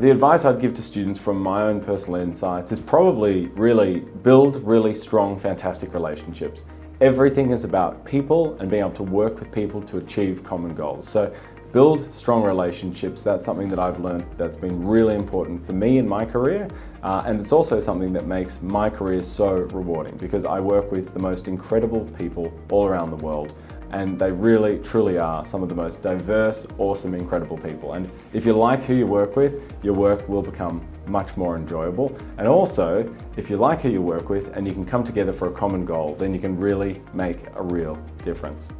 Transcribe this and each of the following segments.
The advice I'd give to students from my own personal insights is probably really build really strong, fantastic relationships. Everything is about people and being able to work with people to achieve common goals. So build strong relationships. That's something that I've learned that's been really important for me in my career. And it's also something that makes my career so rewarding because I work with the most incredible people all around the world. And they really, truly are some of the most diverse, awesome, incredible people. And if you like who you work with, your work will become much more enjoyable. And also, if you like who you work with and you can come together for a common goal, then you can really make a real difference.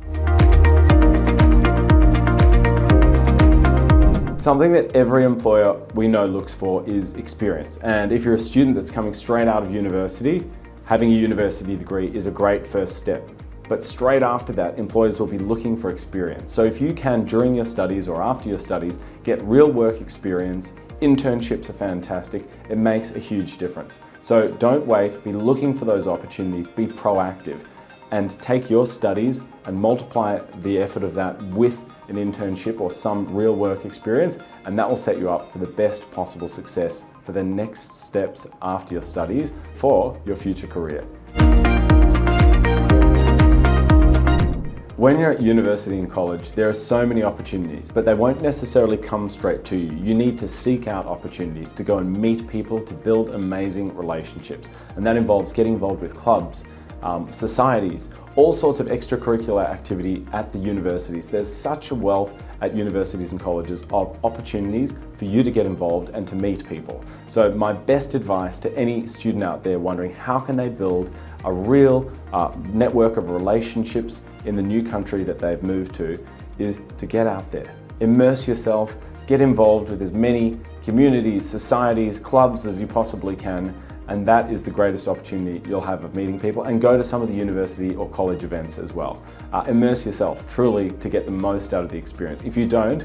Something that every employer we know looks for is experience. And if you're a student that's coming straight out of university, having a university degree is a great first step. But straight after that, employers will be looking for experience. So if you can, during your studies or after your studies, get real work experience, internships are fantastic, it makes a huge difference. So don't wait, be looking for those opportunities, be proactive, and take your studies and multiply the effort of that with an internship or some real work experience, and that will set you up for the best possible success for the next steps after your studies for your future career. When you're at university and college, there are so many opportunities, but they won't necessarily come straight to you. You need to seek out opportunities to go and meet people, to build amazing relationships. And that involves getting involved with clubs, societies, all sorts of extracurricular activity at the universities. There's such a wealth at universities and colleges of opportunities for you to get involved and to meet people. So my best advice to any student out there wondering how can they build a real network of relationships in the new country that they've moved to is to get out there, immerse yourself, get involved with as many communities, societies, clubs as you possibly can, and that is the greatest opportunity you'll have of meeting people, and go to some of the university or college events as well. Immerse yourself truly to get the most out of the experience. If you don't,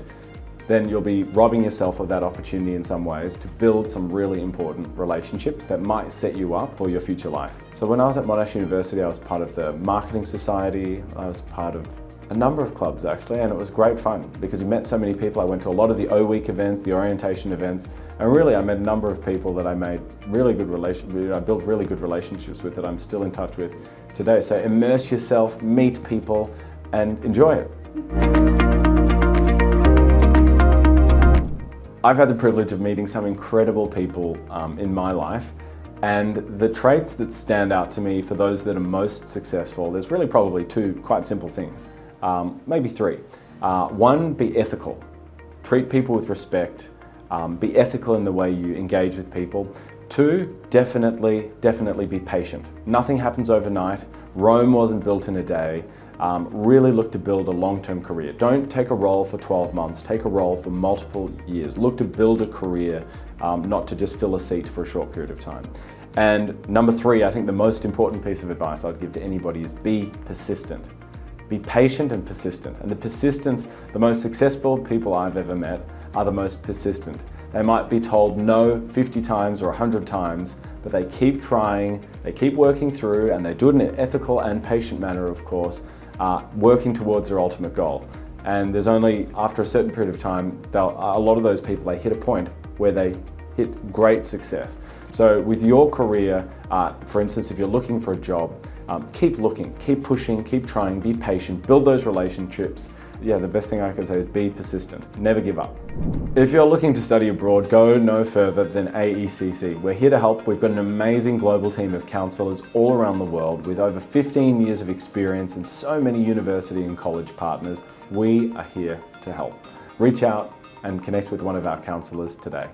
then you'll be robbing yourself of that opportunity in some ways to build some really important relationships that might set you up for your future life. So when I was at Monash University, I was part of the marketing society, I was part of a number of clubs actually, and it was great fun because you met so many people. I went to a lot of the O-Week events, the orientation events, and really I met a number of people that I made really good I built really good relationships with that I'm still in touch with today. So immerse yourself, meet people, and enjoy it. I've had the privilege of meeting some incredible people in my life, and the traits that stand out to me for those that are most successful, there's really probably two quite simple things, maybe three. One, be ethical. Treat people with respect, be ethical in the way you engage with people. Two, definitely be patient. Nothing happens overnight. Rome wasn't built in a day. Really look to build a long-term career. Don't take a role for 12 months, take a role for multiple years. Look to build a career, not to just fill a seat for a short period of time. And number three, I think the most important piece of advice I'd give to anybody is be persistent. Be patient and persistent. And the persistence, the most successful people I've ever met are the most persistent. They might be told no 50 times or 100 times, but they keep trying, they keep working through, and they do it in an ethical and patient manner, of course, working towards their ultimate goal. And there's only, after a certain period of time, a lot of those people, they hit a point where they hit great success. So with your career, for instance, if you're looking for a job, keep looking, keep pushing, keep trying, be patient, build those relationships. Yeah, the best thing I can say is be persistent, never give up. If you're looking to study abroad, go no further than AECC. We're here to help. We've got an amazing global team of counsellors all around the world with over 15 years of experience and so many university and college partners. We are here to help. Reach out and connect with one of our counsellors today.